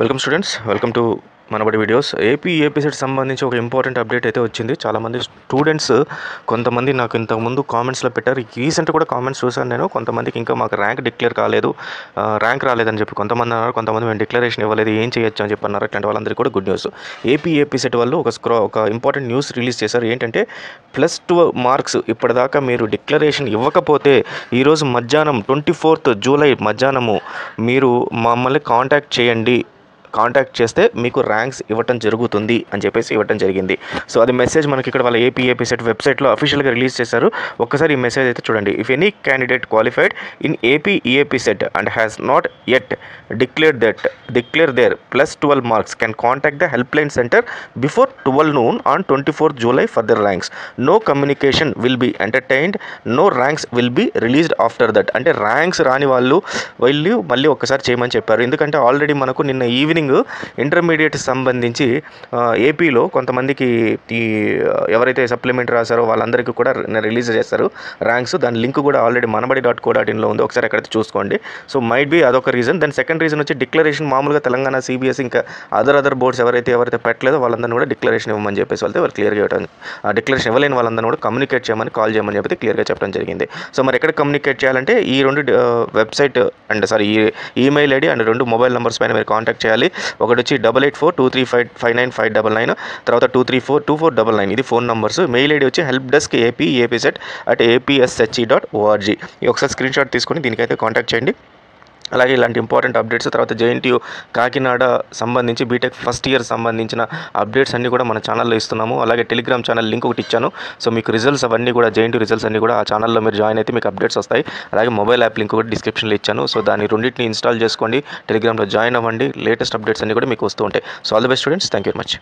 Welcome students, welcome to Manabadi videos. AP set సంబంధించి ఒక important update అయితే వచ్చింది. చాలామంది స్టూడెంట్స్ కొంతమంది నాకు ఇంతకుముందు కామెంట్స్లో పెట్టారు. రీసెంట్ కూడా కామెంట్స్ చూశాను నేను. కొంతమందికి ఇంకా మాకు ర్యాంక్ డిక్లేర్ కాలేదు, ర్యాంక్ రాలేదని చెప్పి కొంతమంది అన్నారు. కొంతమంది మేము డిక్లరేషన్ ఇవ్వలేదు, ఏం చేయొచ్చు అని చెప్పి అన్నారు. ఇట్లాంటి వాళ్ళందరికీ కూడా గుడ్ న్యూస్. ఏపీ సెట్ వాళ్ళు ఒక ఇంపార్టెంట్ న్యూస్ రిలీజ్ చేశారు. ఏంటంటే +2 మార్క్స్ ఇప్పటిదాకా మీరు డిక్లరేషన్ ఇవ్వకపోతే ఈరోజు మధ్యాహ్నం 24th జూలై మధ్యాహ్నము మీరు మమ్మల్ని కాంటాక్ట్ చేయండి. కాంటాక్ట్ చేస్తే మీకు ర్యాంక్స్ ఇవ్వటం జరుగుతుంది అని చెప్పేసి ఇవ్వటం జరిగింది. సో అది మెసేజ్ మనకి ఇక్కడ వాళ్ళ ఏపీ సెట్ వెబ్సైట్లో అఫీషియల్గా రిలీజ్ చేశారు. ఒక్కసారి ఈ మెసేజ్ అయితే చూడండి. If any candidate qualified in AP set and has not yet declare their +12 marks can contact the helpline center before 12 noon on 24th July for their ranks. No communication will be entertained. No ranks will be released after that. అంటే ranks రాని వాళ్ళు మళ్ళీ ఒక్కసారి చేయమని చెప్పారు. ఎందుకంటే already మనకు నిన్న ఈవినింగ్ ఇంటర్మీడియట్ సంబంధించి ఏపీలో కొంతమందికి ఈ ఎవరైతే సప్లిమెంట్ రాశారో వాళ్ళందరికీ కూడా రిలీజ్ చేస్తారు ర్యాంక్స్. దాని లింక్ కూడా ఆల్రెడీ manabadi.co.inలో ఉంది. ఒకసారి అక్కడైతే చూసుకోండి. సో మైట్ బి అదొక రీజన్. దాని సెకండ్ రీజన్ వచ్చి డిక్లరేషన్ మామూలుగా తెలంగాణ సిబిఎస్ఈ ఇంకా అదర్ బోర్డ్స్ ఎవరైతే పెట్టలేదో వాళ్ళందరినీ కూడా డిక్లరేషన్ ఇవ్వమని చెప్పేసి వెళ్తే వాళ్ళు క్లియర్గా ఇవ్వడం, డిక్లరేషన్ ఇవ్వలేని వాళ్ళందరినీ కూడా కమ్యూనికేట్ చేయమని కాల్ చేయమని చెప్పి క్లియర్గా చెప్పడం జరిగింది. సో మరి ఎక్కడ కమ్యూనికేట్ చేయాలంటే ఈ రెండు వెబ్సైట్ అండ్ ఈ email ID and 2 mobile numbers పైన మీరు కాంటాక్ట్ చేయాలి. ఒకటి వచ్చి 884235599599, తర్వాత 2342499. ఇది ఫోన్ నెంబర్స్. మెయిల్ ఐడి వచ్చి helpdesk apset@apshe.org. ఈ ఒకసారి స్క్రీన్ షాట్ తీసుకొని దీనికైతే కాంటాక్ట్ చేయండి. అలాగే ఇలాంటి ఇంపార్టెంట్ అప్డేట్స్, తర్వాత జేఎన్టీయూ కాకినాడ సంబంధించి బీటెక్ ఫస్ట్ ఇయర్ సంబంధించిన అప్డేట్స్ అన్నీ కూడా మన ఛానల్లో ఇస్తున్నాము. అలాగే టెలిగ్రామ్ ఛానల్ లింక్ ఒకటి ఇచ్చాను. సో మీకు రిజల్ట్స్ అవన్నీ కూడా జేఎన్టీయూ రిజల్ట్స్ అన్నీ కూడా ఆ ఛానల్లో మీరు జాయిన్ అయితే మీకు అప్డేట్స్ వస్తాయి. అలాగే మొబైల్ యాప్ లింక్ కూడా డిస్క్రిప్షన్లో ఇచ్చాను. సో దాన్ని రెండింటిని ఇన్స్టాల్ చేసుకోండి, టెలిగ్రామ్లో జాయిన్ అవ్వండి. లేటెస్ట్ అప్డేట్స్ అన్నీ కూడా మీకు వస్తూ ఉంటాయి. So all the best students, thank you very much.